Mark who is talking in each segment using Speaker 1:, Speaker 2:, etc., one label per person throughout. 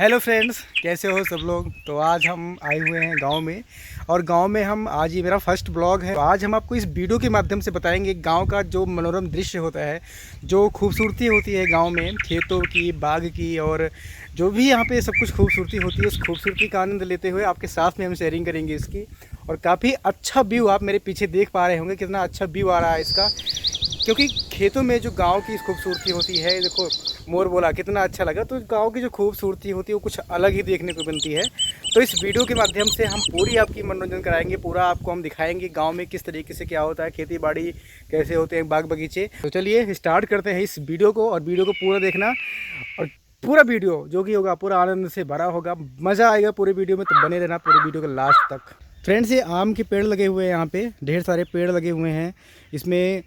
Speaker 1: Hello friends, कैसे हो सब लोग। तो आज हम आए हुए हैं गांव में। और गांव में हम आज ये मेरा फर्स्ट ब्लॉग है। तो आज हम आपको इस वीडियो के माध्यम से बताएंगे गांव का जो मनोरम दृश्य होता है, जो खूबसूरती होती है गांव में, खेतों की, बाग की, और जो भी यहाँ पे सब कुछ खूबसूरती होती है, उस खूबसूरती का आनंद लेते हुए आपके साथ में हम शेयरिंग करेंगे इसकी। और काफ़ी अच्छा व्यू आप मेरे पीछे देख पा रहे होंगे, कितना अच्छा व्यू आ रहा है इसका। क्योंकि खेतों में जो गांव की खूबसूरती होती है, देखो मोर बोला कितना अच्छा लगा। तो गांव की जो खूबसूरती होती है वो कुछ अलग ही देखने को मिलती है। तो इस वीडियो के माध्यम से हम पूरी आपकी मनोरंजन कराएंगे, पूरा आपको हम दिखाएंगे गांव में किस तरीके से क्या होता है, खेती बाड़ी कैसे होते हैं, बाग बगीचे। तो चलिए स्टार्ट करते हैं इस वीडियो को, और वीडियो को पूरा देखना। और पूरा वीडियो जो कि होगा पूरा आनंद से भरा होगा, मज़ा आएगा पूरे वीडियो में। तो बने रहना पूरे वीडियो के लास्ट तक। फ्रेंड्स, ये आम के पेड़ लगे हुए हैं, यहाँ पे ढेर सारे पेड़ लगे हुए हैं। इसमें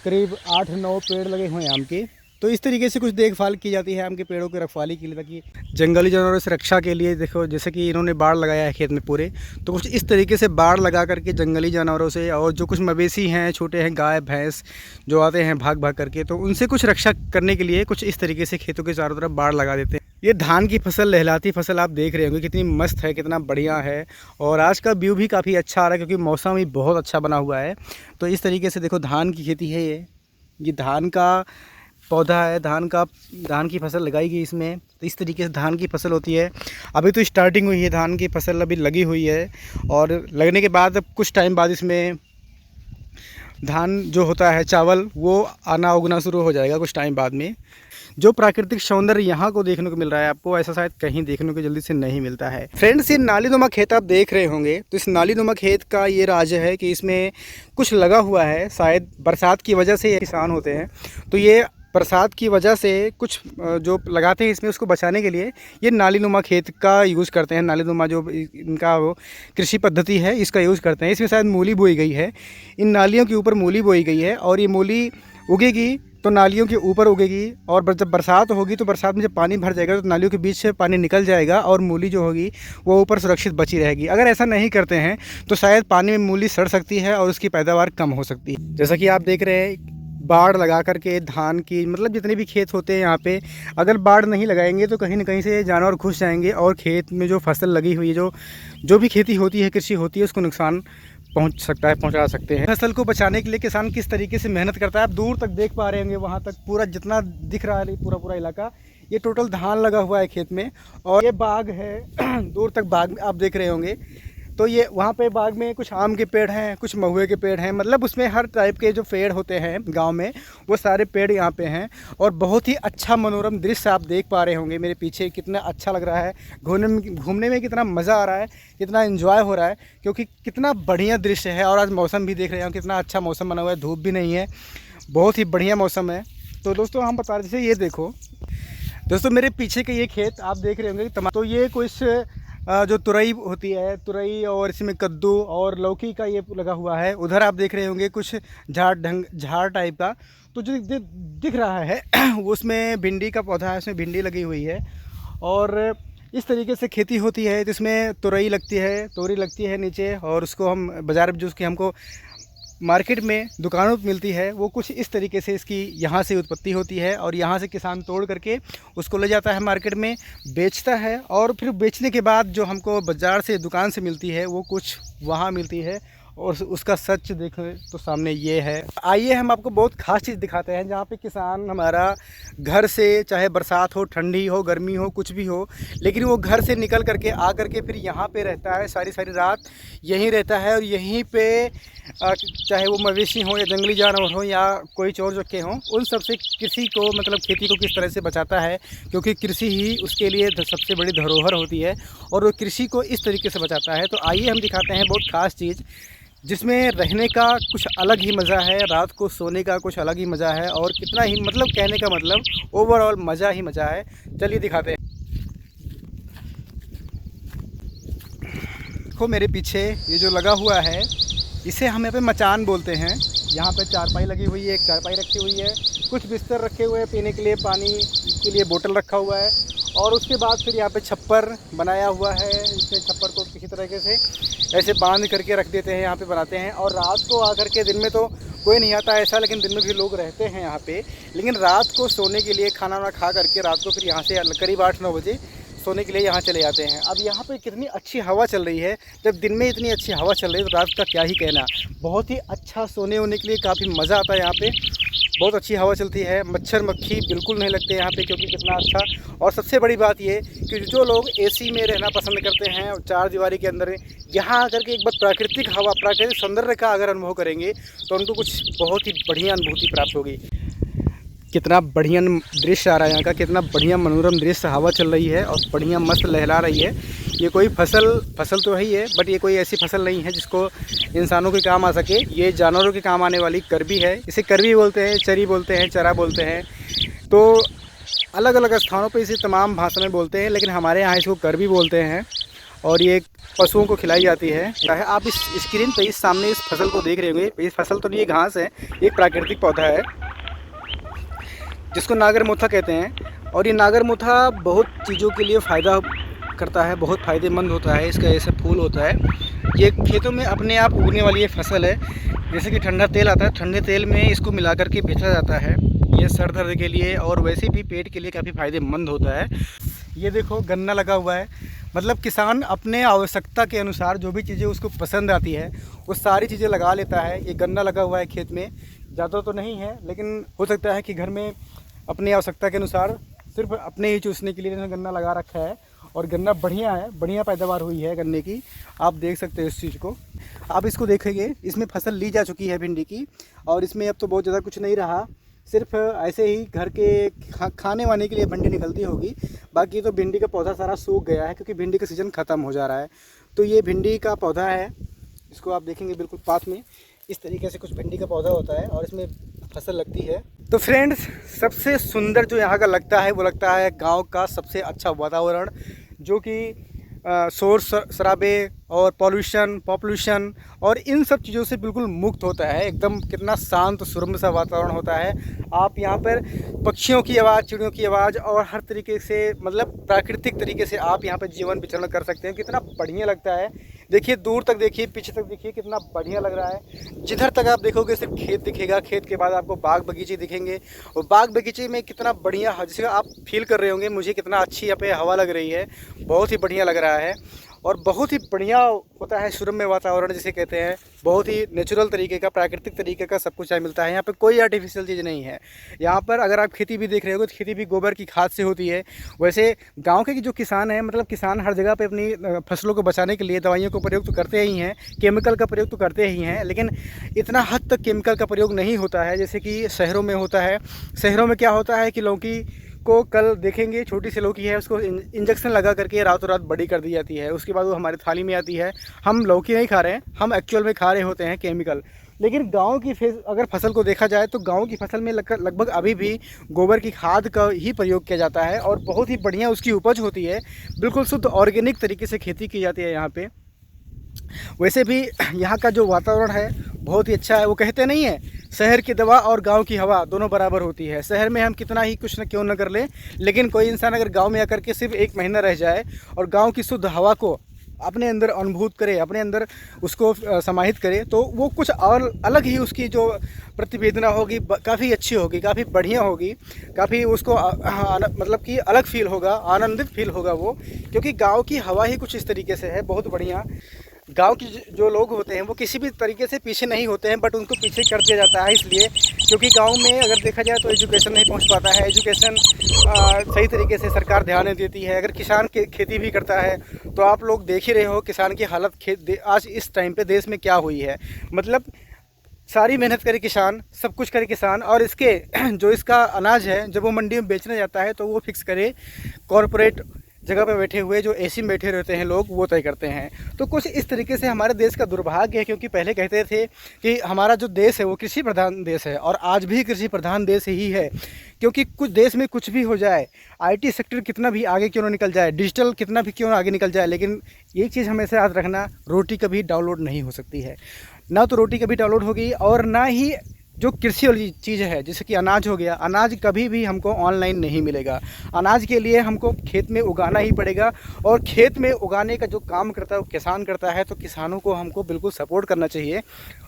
Speaker 1: करीब 8-9 पेड़ लगे हुए हैं आम के। तो इस तरीके से कुछ देखभाल की जाती है आम के पेड़ों की रखवाली के लिए, ताकि जंगली जानवरों से रक्षा के लिए। देखो जैसे कि इन्होंने बाड़ लगाया है खेत में पूरे, तो कुछ इस तरीके से बाड़ लगा करके जंगली जानवरों से, और जो कुछ मवेशी हैं छोटे हैं, गाय भैंस जो आते हैं भाग भाग करके, तो उनसे कुछ रक्षा करने के लिए कुछ इस तरीके से खेतों के चारों तरफ बाड़ लगा देते हैं। ये धान की फसल, लहलाती फसल आप देख रहे होंगे कितनी मस्त है, कितना बढ़िया है। और आज का व्यू भी काफ़ी अच्छा आ रहा है, क्योंकि मौसम भी बहुत अच्छा बना हुआ है। तो इस तरीके से देखो धान की खेती है, ये धान का पौधा है, धान की फसल लगाई गई इसमें। तो इस तरीके से धान की फसल होती है। अभी तो स्टार्टिंग हुई है, धान की फसल अभी लगी हुई है। और लगने के बाद कुछ टाइम बाद इसमें धान जो होता है चावल, वो आना उगना शुरू हो जाएगा कुछ टाइम बाद में। जो प्राकृतिक सौंदर्य यहाँ को देखने को मिल रहा है आपको, ऐसा शायद कहीं देखने को जल्दी से नहीं मिलता है। फ्रेंड्स, ये नालीनुमा खेत आप देख रहे होंगे। तो इस नालीनुमा खेत का ये राज है कि इसमें कुछ लगा हुआ है, शायद बरसात की वजह से ये किसान होते हैं। तो ये बरसात की वजह से कुछ जो लगाते हैं इसमें, उसको बचाने के लिए ये नालीनुमा खेत का यूज़ करते हैं। नालीनुमा जो इनका वो कृषि पद्धति है, इसका यूज़ करते हैं। इसमें शायद मूली बोई गई है, इन नालियों के ऊपर मूली बोई गई है। और ये मूली उगेगी तो नालियों के ऊपर उगेगी, और जब बरसात होगी तो बरसात में जब पानी भर जाएगा तो नालियों के बीच से पानी निकल जाएगा, और मूली जो होगी वो ऊपर सुरक्षित बची रहेगी। अगर ऐसा नहीं करते हैं तो शायद पानी में मूली सड़ सकती है और उसकी पैदावार कम हो सकती है। जैसा कि आप देख रहे हैं, बाड़ लगा करके धान की, मतलब जितने भी खेत होते हैं यहाँ पे, अगर बाड़ नहीं लगाएंगे तो कहीं ना कहीं से जानवर घुस जाएंगे, और खेत में जो फसल लगी हुई है, जो भी खेती होती है, कृषि होती है, उसको नुकसान पहुंचा सकते हैं। फसल को बचाने के लिए किसान किस तरीके से मेहनत करता है, आप दूर तक देख पा रहे होंगे। वहाँ तक पूरा जितना दिख रहा है, पूरा इलाका, ये टोटल धान लगा हुआ है खेत में। और ये बाग है दूर तक बाग आप देख रहे होंगे। तो ये वहाँ पे बाग में कुछ आम के पेड़ हैं, कुछ महुए के पेड़ हैं, मतलब उसमें हर टाइप के जो पेड़ होते हैं गांव में, वो सारे पेड़ यहाँ पे हैं। और बहुत ही अच्छा मनोरम दृश्य आप देख पा रहे होंगे मेरे पीछे, कितना अच्छा लग रहा है। घूमने में कितना मज़ा आ रहा है, कितना एंजॉय हो रहा है, क्योंकि कितना बढ़िया दृश्य है। और आज मौसम भी देख रहे हो, कितना अच्छा मौसम बना हुआ है, धूप भी नहीं है, बहुत ही बढ़िया मौसम है। तो दोस्तों हम बता रहे थे, ये देखो दोस्तों मेरे पीछे के ये खेत आप देख रहे होंगे। तो ये कुछ जो तुरई होती है, तुरई, और इसमें कद्दू और लौकी का ये लगा हुआ है। उधर आप देख रहे होंगे कुछ झाड़ टाइप का, तो जो दिख रहा है उसमें भिंडी का पौधा है, उसमें भिंडी लगी हुई है। और इस तरीके से खेती होती है। तो इसमें तुरई लगती है, तोरी लगती है नीचे, और उसको हम बाज़ार में, जो उसकी हमको मार्केट में दुकानों पर मिलती है, वो कुछ इस तरीके से इसकी यहाँ से उत्पत्ति होती है। और यहाँ से किसान तोड़ करके उसको ले जाता है मार्केट में, बेचता है। और फिर बेचने के बाद जो हमको बाज़ार से, दुकान से मिलती है, वो कुछ वहाँ मिलती है। और उसका सच देखें तो सामने ये है। आइए हम आपको बहुत ख़ास चीज़ दिखाते हैं, जहाँ पे किसान हमारा घर से, चाहे बरसात हो, ठंडी हो, गर्मी हो, कुछ भी हो, लेकिन वो घर से निकल करके आ करके फिर यहाँ पे रहता है, सारी रात यहीं रहता है। और यहीं पे चाहे वो मवेशी हो, या जंगली जानवर हो, या कोई चोर चक्के हों, उन सब से कृषि को, मतलब खेती को किस तरह से बचाता है, क्योंकि कृषि ही उसके लिए सबसे बड़ी धरोहर होती है। और वो कृषि को इस तरीके से बचाता है। तो आइए हम दिखाते हैं बहुत ख़ास चीज़, जिसमें रहने का कुछ अलग ही मज़ा है, रात को सोने का कुछ अलग ही मज़ा है, और कितना ही, मतलब कहने का मतलब ओवरऑल मज़ा ही मज़ा है। चलिए दिखाते हैं। देखो मेरे पीछे ये जो लगा हुआ है, इसे हम यहाँ पे मचान बोलते हैं। यहाँ पे चारपाई लगी हुई है, एक चारपाई रखी हुई है, कुछ बिस्तर रखे हुए हैं, पीने के लिए पानी के लिए बोतल रखा हुआ है। और उसके बाद फिर यहाँ पे छप्पर बनाया हुआ है। इसमें छप्पर को किसी तरीके से ऐसे बांध करके रख देते हैं, यहाँ पे बनाते हैं। और रात को आकर के, दिन में तो कोई नहीं आता ऐसा, लेकिन दिन में भी लोग रहते हैं यहाँ पे। लेकिन रात को सोने के लिए खाना वाना खा करके रात को फिर यहाँ से करीब 8-9 बजे सोने के लिए यहाँ चले जाते हैं। अब यहाँ पे कितनी अच्छी हवा चल रही है, जब दिन में इतनी अच्छी हवा चल रही है तो रात का क्या ही कहना। बहुत ही अच्छा सोने वोने के लिए काफ़ी मज़ा आता है यहाँ पे, बहुत अच्छी हवा चलती है, मच्छर मक्खी बिल्कुल नहीं लगते यहाँ पे, क्योंकि कितना अच्छा। और सबसे बड़ी बात ये कि जो लोग एसी में रहना पसंद करते हैं और चार दीवारी के अंदर, यहाँ आकर के एक बार प्राकृतिक हवा, प्राकृतिक सौंदर्य का अगर अनुभव करेंगे तो उनको कुछ बहुत ही बढ़िया अनुभूति प्राप्त होगी। कितना बढ़िया दृश्य आ रहा है यहाँ का, कितना बढ़िया मनोरम दृश्य, हवा चल रही है और बढ़िया मस्त लहरा रही है। ये कोई फसल तो है ही है, बट ये कोई ऐसी फसल नहीं है जिसको इंसानों के काम आ सके। ये जानवरों के काम आने वाली करबी है। इसे करबी बोलते हैं, चरी बोलते हैं, चरा बोलते हैं। तो अलग अलग स्थानों पे इसे तमाम भाषा में बोलते हैं, लेकिन हमारे यहाँ इसको करबी बोलते हैं। और ये पशुओं को खिलाई जाती है। आप इस स्क्रीन पर इस सामने इस फसल को देख रहे होंगे, इस फसल तो नहीं, ये घास है, एक प्राकृतिक पौधा है जिसको नागरमोथा कहते हैं। और ये नागरमोथा बहुत चीज़ों के लिए फ़ायदा करता है, बहुत फ़ायदेमंद होता है। इसका ऐसा फूल होता है, ये खेतों में अपने आप उगने वाली ये फसल है। जैसे कि ठंडा तेल आता है, ठंडे तेल में इसको मिला करके बेचा जाता है। ये सर दर्द के लिए और वैसे भी पेट के लिए काफ़ी फ़ायदेमंद होता है। ये देखो गन्ना लगा हुआ है, मतलब किसान अपने आवश्यकता के अनुसार जो भी चीज़ें उसको पसंद आती है वो सारी चीज़ें लगा लेता है। ये गन्ना लगा हुआ है खेत में, ज़्यादा तो नहीं है, लेकिन हो सकता है कि घर में अपनी आवश्यकता के अनुसार सिर्फ अपने ही चूसने के लिए इन्होंने गन्ना लगा रखा है। और गन्ना बढ़िया है, बढ़िया पैदावार हुई है गन्ने की, आप देख सकते हो इस चीज़ को। आप इसको देखेंगे, इसमें फसल ली जा चुकी है भिंडी की, और इसमें अब तो बहुत ज़्यादा कुछ नहीं रहा, सिर्फ ऐसे ही घर के खाने वाने के लिए भिंडी निकलती होगी। बाकी तो भिंडी का पौधा सारा सूख गया है, क्योंकि भिंडी का सीज़न ख़त्म हो जा रहा है। तो ये भिंडी का पौधा है, इसको आप देखेंगे बिल्कुल पास में इस तरीके से कुछ भिंडी का पौधा होता है और इसमें फसल लगती है। तो फ्रेंड्स, सबसे सुंदर जो यहाँ का लगता है वो लगता है गांव का सबसे अच्छा वातावरण, जो कि शोर शराबे और पॉल्यूशन और इन सब चीज़ों से बिल्कुल मुक्त होता है। एकदम कितना शांत सुरम्य सा वातावरण होता है। आप यहाँ पर पक्षियों की आवाज़, चिड़ियों की आवाज़ और हर तरीके से, मतलब प्राकृतिक तरीके से आप यहाँ पर जीवन विचरण कर सकते हैं। कितना बढ़िया लगता है। देखिए दूर तक, देखिए पीछे तक, देखिए कितना बढ़िया लग रहा है। जिधर तक आप देखोगे सिर्फ खेत दिखेगा, खेत के बाद आपको बाग बगीचे दिखेंगे, और बाग बगीचे में कितना बढ़िया, जिसे आप फील कर रहे होंगे, मुझे कितना अच्छी यहाँ पे हवा लग रही है, बहुत ही बढ़िया लग रहा है। और बहुत ही बढ़िया होता है सुरम्य वातावरण जिसे कहते हैं। बहुत ही नेचुरल तरीके का, प्राकृतिक तरीके का सब कुछ यहाँ मिलता है। यहाँ पे कोई आर्टिफिशियल चीज़ नहीं है। यहाँ पर अगर आप खेती भी देख रहे हो तो खेती भी गोबर की खाद से होती है। वैसे गांव के जो किसान हैं, मतलब किसान हर जगह पे अपनी फसलों को बचाने के लिए दवाइयों का प्रयोग तो करते ही हैं, केमिकल का प्रयोग तो करते ही हैं, लेकिन इतना हद तक केमिकल का प्रयोग नहीं होता है जैसे कि शहरों में होता है। शहरों में क्या होता है कि लौकी को कल देखेंगे, छोटी सी लौकी है, उसको इंजेक्शन लगा करके रातों रात बड़ी कर दी जाती है। उसके बाद वो हमारी थाली में आती है। हम लौकी नहीं खा रहे हैं, हम एक्चुअल में खा रहे होते हैं केमिकल। लेकिन गांव की अगर फसल को देखा जाए तो गांव की फसल में लगभग अभी भी गोबर की खाद का ही प्रयोग किया जाता है और बहुत ही बढ़िया उसकी उपज होती है। बिल्कुल शुद्ध ऑर्गेनिक तरीके से खेती की जाती है यहाँ पे। वैसे भी यहाँ का जो वातावरण है बहुत ही अच्छा है। वो कहते नहीं है, शहर की दवा और गांव की हवा दोनों बराबर होती है। शहर में हम कितना ही कुछ न क्यों न कर लें, लेकिन कोई इंसान अगर गांव में आकर के सिर्फ 1 महीना रह जाए और गांव की शुद्ध हवा को अपने अंदर अनुभूत करे, अपने अंदर उसको समाहित करे, तो वो कुछ और अलग ही उसकी जो प्रतिवेदना होगी काफ़ी अच्छी होगी, काफ़ी बढ़िया होगी, काफ़ी उसको मतलब कि अलग फील होगा, आनंदित फील होगा वो। क्योंकि गांव की हवा ही कुछ इस तरीके से है, बहुत बढ़िया। गांव की जो लोग होते हैं वो किसी भी तरीके से पीछे नहीं होते हैं, बट उनको पीछे कर दिया जाता है इसलिए क्योंकि गांव में अगर देखा जाए तो एजुकेशन नहीं पहुंच पाता है। एजुकेशन सही तरीके से सरकार ध्यान नहीं देती है। अगर किसान खेती भी करता है तो आप लोग देख ही रहे हो किसान की हालत आज इस टाइम पे देश में क्या हुई है। मतलब सारी मेहनत करे किसान, सब कुछ करे किसान, और इसके जो इसका अनाज है जब वो मंडी में बेचने जाता है तो वो फिक्स करे कॉरपोरेट जगह पे बैठे हुए जो एसी में बैठे रहते हैं लोग, वो तय करते हैं। तो कुछ इस तरीके से हमारे देश का दुर्भाग्य है, क्योंकि पहले कहते थे कि हमारा जो देश है वो कृषि प्रधान देश है, और आज भी कृषि प्रधान देश ही है। क्योंकि कुछ देश में कुछ भी हो जाए, IT सेक्टर कितना भी आगे क्यों ना निकल जाए, डिजिटल कितना भी क्यों आगे निकल जाए, लेकिन एक चीज़ हमेशा याद रखना, रोटी कभी डाउनलोड नहीं हो सकती है। ना तो रोटी कभी डाउनलोड होगी और ना ही जो कृषि वाली चीज़ है, जैसे कि अनाज हो गया, अनाज कभी भी हमको ऑनलाइन नहीं मिलेगा। अनाज के लिए हमको खेत में उगाना ही पड़ेगा, और खेत में उगाने का जो काम करता है वो किसान करता है। तो किसानों को हमको बिल्कुल सपोर्ट करना चाहिए,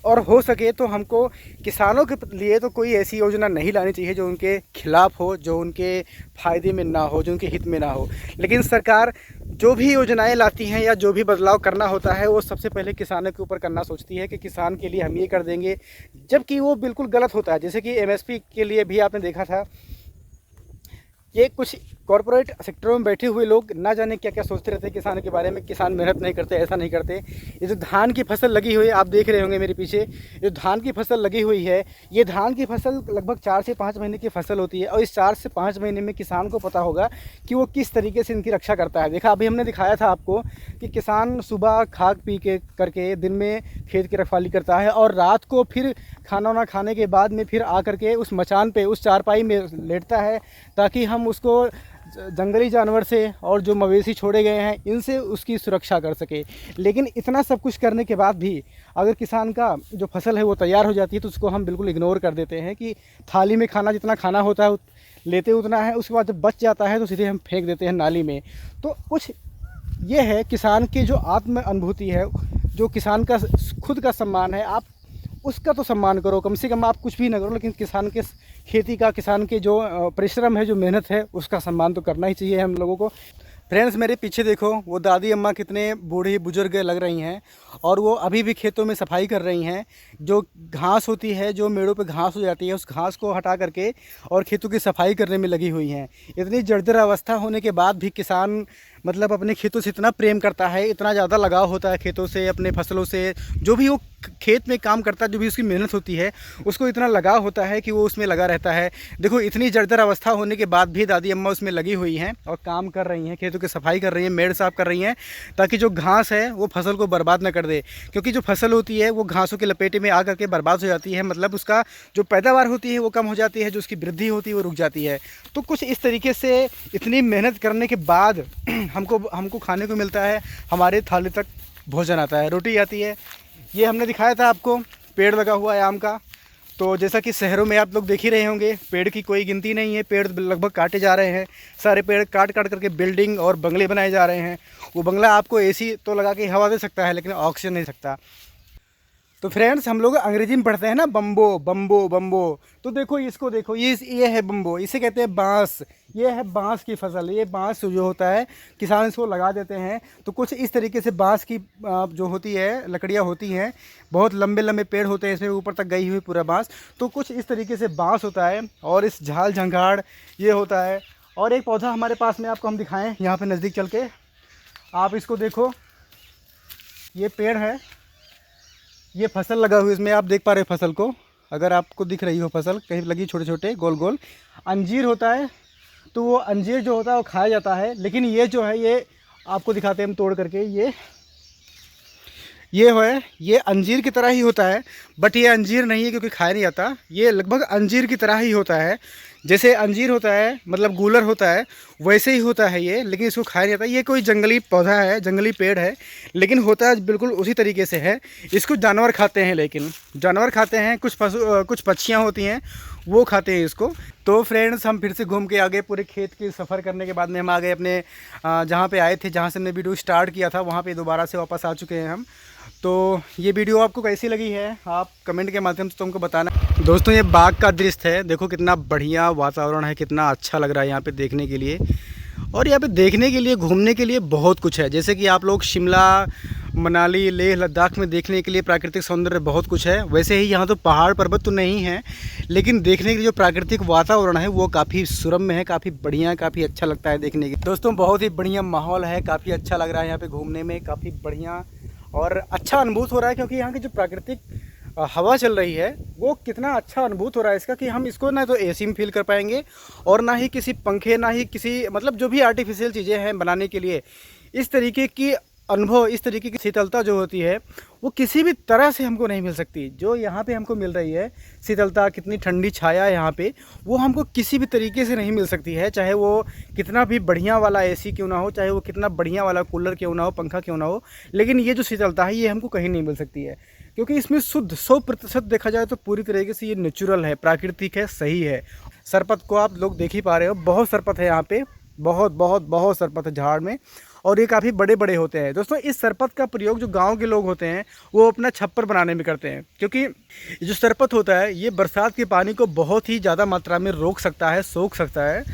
Speaker 1: और हो सके तो हमको किसानों के लिए तो कोई ऐसी योजना नहीं लानी चाहिए जो उनके खिलाफ़ हो, जो उनके फ़ायदे में ना हो, जो उनके हित में ना हो। लेकिन सरकार जो भी योजनाएं लाती हैं या जो भी बदलाव करना होता है, वो सबसे पहले किसानों के ऊपर करना सोचती है कि किसान के लिए हम ये कर देंगे, जबकि वो बिल्कुल गलत होता है। जैसे कि एमएसपी के लिए भी आपने देखा था, ये कुछ कॉरपोरेट सेक्टरों में बैठे हुए लोग ना जाने क्या क्या सोचते रहते हैं किसानों के बारे में। किसान मेहनत नहीं करते, ऐसा नहीं करते। ये जो धान की फसल लगी हुई है, आप देख रहे होंगे मेरे पीछे, जो धान की फसल लगी हुई है, ये धान की फसल लगभग 4 से 5 महीने की फसल होती है, और इस 4 से 5 महीने में किसान को पता होगा कि वो किस तरीके से इनकी रक्षा करता है। देखा, अभी हमने दिखाया था आपको कि किसान सुबह खा पी के करके दिन में खेत की रखवाली करता है, और रात को फिर खाना वाना खाने के बाद में फिर आ करके उस मचान पे, उस चारपाई में लेटता है, ताकि हम उसको जंगली जानवर से और जो मवेशी छोड़े गए हैं इनसे उसकी सुरक्षा कर सके। लेकिन इतना सब कुछ करने के बाद भी अगर किसान का जो फसल है वो तैयार हो जाती है, तो उसको हम बिल्कुल इग्नोर कर देते हैं कि थाली में खाना जितना खाना होता है लेते उतना है, उसके बाद जब बच जाता है तो सीधे हम फेंक देते हैं नाली में। तो कुछ ये है किसान की जो आत्म अनुभूति है, जो किसान का खुद का सम्मान है, आप उसका तो सम्मान करो। कम से कम आप कुछ भी ना करो, लेकिन किसान के खेती का, किसान के जो परिश्रम है, जो मेहनत है, उसका सम्मान तो करना ही चाहिए हम लोगों को। फ्रेंड्स, मेरे पीछे देखो, वो दादी अम्मा कितने बूढ़ी बुजुर्ग लग रही हैं, और वो अभी भी खेतों में सफाई कर रही हैं। जो घास होती है, जो मेड़ों पे घास हो जाती है, उस घास को हटा करके और खेतों की सफाई करने में लगी हुई हैं। इतनी जर्जर अवस्था होने के बाद भी किसान मतलब अपने खेतों से इतना प्रेम करता है, इतना ज़्यादा लगाव होता है खेतों से, अपने फसलों से। जो भी वो खेत में काम करता है, जो भी उसकी मेहनत होती है, उसको इतना लगाव होता है कि वो उसमें लगा रहता है। देखो, इतनी जर्जर अवस्था होने के बाद भी दादी अम्मा उसमें लगी हुई हैं और काम कर रही हैं, खेतों की सफाई कर रही हैं, मेड़ साफ कर रही हैं, ताकि जो घास है वो फसल को बर्बाद न कर दे। क्योंकि जो फसल होती है वो घासों के लपेटे में आ करके बर्बाद हो जाती है, मतलब उसका जो पैदावार होती है वो कम हो जाती है, जो उसकी वृद्धि होती है वो रुक जाती है। तो कुछ इस तरीके से इतनी मेहनत करने के बाद हमको खाने को मिलता है, हमारे थाली तक भोजन आता है, रोटी आती है। ये हमने दिखाया था आपको, पेड़ लगा हुआ है आम का। तो जैसा कि शहरों में आप लोग देख ही रहे होंगे, पेड़ की कोई गिनती नहीं है, पेड़ लगभग काटे जा रहे हैं। सारे पेड़ काट काट करके बिल्डिंग और बंगले बनाए जा रहे हैं। वो बंगला आपको एसी तो लगा के हवा दे सकता है, लेकिन ऑक्सीजन नहीं सकता। तो फ्रेंड्स, हम लोग अंग्रेजी में पढ़ते हैं ना, बम्बो बम्बो बम्बो। तो देखो, इसको देखो, ये है बम्बो, इसे कहते हैं बांस। ये है बांस की फसल। ये बांस जो होता है, किसान इसको लगा देते हैं। तो कुछ इस तरीके से बांस की जो होती है लकड़ियाँ होती हैं, बहुत लंबे लंबे पेड़ होते हैं, इसमें ऊपर तक गई हुई पूरा बांस। तो कुछ इस तरीके से बांस होता है, और इस झाल झंगाड़ ये होता है। और एक पौधा हमारे पास में आपको हम दिखाएँ यहाँ पर नज़दीक चल के, आप इसको देखो, ये पेड़ है, ये फसल लगा हुआ है, इसमें आप देख पा रहे हो फसल को, अगर आपको दिख रही हो फसल कहीं लगी, छोटे छोटे गोल गोल अंजीर होता है। तो वो अंजीर जो होता है वो खाया जाता है। लेकिन ये जो है, ये आपको दिखाते हैं हम तोड़ करके, ये अंजीर की तरह ही होता है, बट ये अंजीर नहीं है क्योंकि खाया नहीं जाता। ये लगभग अंजीर की तरह ही होता है, जैसे अंजीर होता है, मतलब गूलर होता है, वैसे ही होता है ये, लेकिन इसको खाया नहीं जाता। ये कोई जंगली पौधा है, जंगली पेड़ है, लेकिन होता है बिल्कुल उसी तरीके से है। इसको जानवर खाते हैं, लेकिन जानवर खाते हैं, कुछ पक्षियाँ होती हैं वो खाते हैं इसको। तो फ्रेंड्स, हम फिर से घूम के आ गए, पूरे खेत की सफ़र करने के बाद में हम आ गए अपने जहाँ पे आए थे, जहाँ से हमने वीडियो स्टार्ट किया था, वहाँ पे दोबारा से वापस आ चुके हैं हम। तो ये वीडियो आपको कैसी लगी है, आप कमेंट के माध्यम से तुमको बताना। दोस्तों, ये बाग का दृश्य है, देखो कितना बढ़िया वातावरण है, कितना अच्छा लग रहा है यहाँ पे देखने के लिए। और यहाँ पे देखने के लिए, घूमने के लिए बहुत कुछ है। जैसे कि आप लोग शिमला, मनाली, लेह लद्दाख में देखने के लिए प्राकृतिक सौंदर्य बहुत कुछ है, वैसे ही यहाँ तो पहाड़ पर्वत तो नहीं है, लेकिन देखने के लिए जो प्राकृतिक वातावरण है वो काफ़ी सुरम्य है, काफ़ी बढ़िया, काफ़ी अच्छा लगता है देखने के। दोस्तों, बहुत ही बढ़िया माहौल है, काफ़ी अच्छा लग रहा है यहाँ पे घूमने में, काफ़ी बढ़िया और अच्छा अनुभूत हो रहा है। क्योंकि यहाँ की जो प्राकृतिक हवा चल रही है वो कितना अच्छा अनुभूत हो रहा है इसका, कि हम इसको ना तो एसी में फील कर पाएंगे, और ना ही किसी पंखे, ना ही किसी मतलब जो भी आर्टिफिशियल चीज़ें हैं बनाने के लिए, इस तरीके की अनुभव, इस तरीके की शीतलता जो होती है वो किसी भी तरह से हमको नहीं मिल सकती। जो यहाँ पे हमको मिल रही है शीतलता, कितनी ठंडी छाया है यहाँ पे, वो हमको किसी भी तरीके से नहीं मिल सकती है। चाहे वो कितना भी बढ़िया वाला एसी क्यों ना हो, चाहे वो कितना बढ़िया वाला कूलर क्यों ना हो, पंखा क्यों ना हो, लेकिन ये जो शीतलता है ये हमको कहीं नहीं मिल सकती है। क्योंकि इसमें शुद्ध 100% देखा जाए तो पूरी तरीके से ये नेचुरल है, प्राकृतिक है, सही है। सरपत को आप लोग देख ही पा रहे हो, बहुत सरपत है यहाँ पे, बहुत बहुत बहुत सरपत है झाड़ में, और ये काफ़ी बड़े बड़े होते हैं। दोस्तों इस सरपत का प्रयोग जो गांव के लोग होते हैं वो अपना छप्पर बनाने में करते हैं, क्योंकि जो सरपत होता है ये बरसात के पानी को बहुत ही ज़्यादा मात्रा में रोक सकता है, सोख सकता है,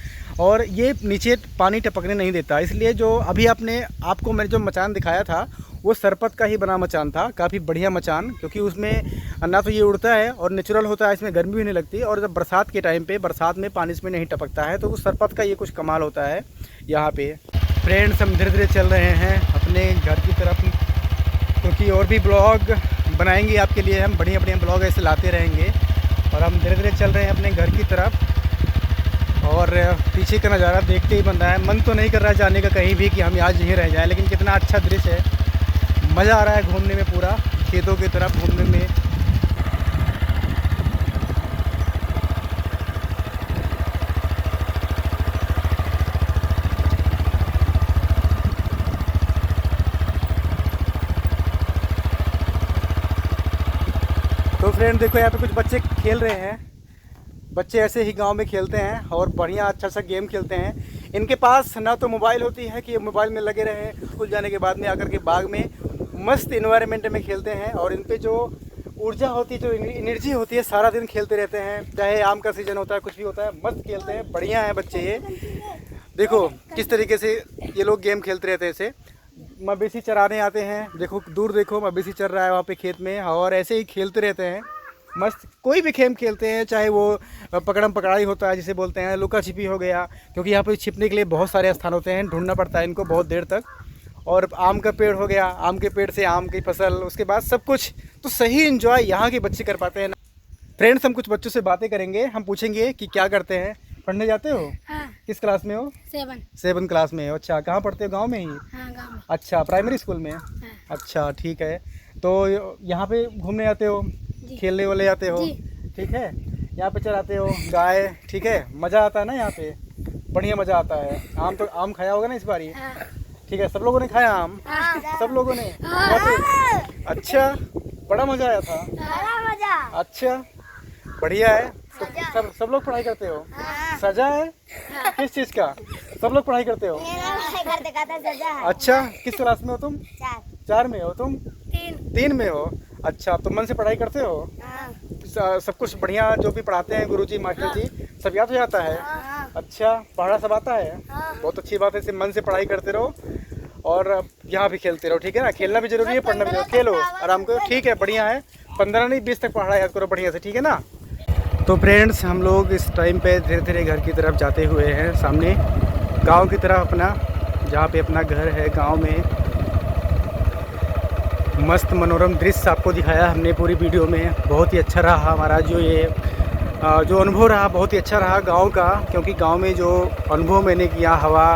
Speaker 1: और ये नीचे पानी टपकने नहीं देता। इसलिए जो अभी आपको मैंने जो मचान दिखाया था वो सरपत का ही बना मचान था, काफ़ी बढ़िया मचान, क्योंकि उसमें ना तो ये उड़ता है और नेचुरल होता है, इसमें गर्मी भी नहीं लगती, और जब बरसात के टाइम पे बरसात में पानी इसमें नहीं टपकता है, तो उस सरपत का ये कुछ कमाल होता है यहाँ पे। फ्रेंड्स हम धीरे धीरे चल रहे हैं अपने घर की तरफ, क्योंकि और भी ब्लॉग बनाएंगे आपके लिए, हम बढ़िया बढ़िया ब्लॉग ऐसे लाते रहेंगे, और हम धीरे धीरे चल रहे हैं अपने घर की तरफ। और पीछे का नज़ारा देखते ही बन रहा है, मन तो नहीं कर रहा है जाने का कहीं भी कि हम आज यहीं रह जाएं, लेकिन कितना अच्छा दृश्य है, मज़ा आ रहा है घूमने में, पूरा खेतों की तरफ घूमने में। तो फ्रेंड देखो यहाँ पे कुछ बच्चे खेल रहे हैं, बच्चे ऐसे ही गांव में खेलते हैं और बढ़िया अच्छा सा गेम खेलते हैं। इनके पास ना तो मोबाइल होती है कि ये मोबाइल में लगे रहे, स्कूल जाने के बाद में आकर के बाग में मस्त इन्वायरमेंट में खेलते हैं, और इन पे जो ऊर्जा होती है, जो एनर्जी होती है, सारा दिन खेलते रहते हैं, चाहे आम का सीज़न होता है, कुछ भी होता है, मस्त खेलते हैं, बढ़िया है बच्चे ये। देखो किस तरीके से ये लोग गेम खेलते रहते हैं। ऐसे मवेशी चराने आते हैं, देखो दूर देखो मवेशी चर रहा है वहाँ पे खेत में, और ऐसे ही खेलते रहते हैं मस्त। कोई भी गेम खेलते हैं, चाहे वो पकड़म पकड़ाई होता है जिसे बोलते हैं, लुका छिपी हो गया, क्योंकि यहाँ पे छिपने के लिए बहुत सारे स्थान होते हैं, ढूंढना पड़ता है इनको बहुत देर तक, और आम का पेड़ हो गया, आम के पेड़ से आम की फसल, उसके बाद सब कुछ, तो सही एंजॉय यहाँ के बच्चे कर पाते हैं। फ्रेंड्स हम कुछ बच्चों से बातें करेंगे, हम पूछेंगे कि क्या करते हैं। पढ़ने जाते हो?
Speaker 2: हाँ।
Speaker 1: किस क्लास में हो? 7 क्लास में हो। अच्छा, कहाँ पढ़ते हो? गांव में ही?
Speaker 2: हाँ, गाँव में।
Speaker 1: अच्छा, प्राइमरी स्कूल में?
Speaker 2: हाँ।
Speaker 1: अच्छा ठीक है। तो यहाँ पे घूमने आते हो, खेलने वाले आते हो? ठीक है, यहाँ पे चराते हो गाय, ठीक है, मज़ा आता है ना यहाँ पे? बढ़िया मज़ा आता है। आम खाया होगा ना इस बारी?
Speaker 2: हाँ।
Speaker 1: ठीक है, सब लोगों ने खाया आम?
Speaker 2: हाँ।
Speaker 1: सब लोगों ने? अच्छा, बड़ा मज़ा आया था? अच्छा, बढ़िया है। तो सब लोग पढ़ाई करते हो? सजा है? किस चीज़ का? सब लोग पढ़ाई करते हो? अच्छा, किस क्लास में हो तुम? 4 में हो तुम? 3 में हो। अच्छा, तो मन से पढ़ाई करते हो? सब कुछ बढ़िया, जो भी पढ़ाते हैं गुरुजी मास्टर जी, सब याद हो जाता है? अच्छा, पढ़ा सब आता है? बहुत अच्छी बात है, सिर्फ मन से पढ़ाई करते रहो और यहाँ भी खेलते रहो, ठीक है ना? खेलना भी जरूरी है, पढ़ना भी जरूरी, खेलो आराम करो, ठीक है, बढ़िया है। 15 नहीं 20 तक पढ़ाई याद करो बढ़िया से, ठीक है ना? तो फ्रेंड्स हम लोग इस टाइम पे धीरे धीरे घर की तरफ जाते हुए हैं, सामने गांव की तरफ अपना, जहाँ पे अपना घर है गांव में। मस्त मनोरम दृश्य आपको दिखाया हमने पूरी वीडियो में, बहुत ही अच्छा रहा हमारा जो अनुभव रहा, बहुत ही अच्छा रहा गांव का, क्योंकि गांव में जो अनुभव मैंने किया, हवा,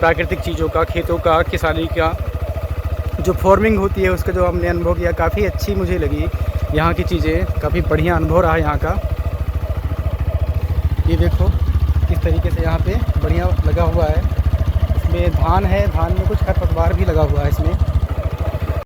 Speaker 1: प्राकृतिक चीज़ों का, खेतों का, किसानी का, जो फार्मिंग होती है उसका जो हमने अनुभव किया, काफ़ी अच्छी मुझे लगी यहाँ की चीज़ें, काफ़ी बढ़िया अनुभव रहा यहाँ का। ये देखो किस तरीके से यहाँ पे बढ़िया लगा हुआ है, इसमें धान है, धान में कुछ खरपतवार भी लगा हुआ है इसमें।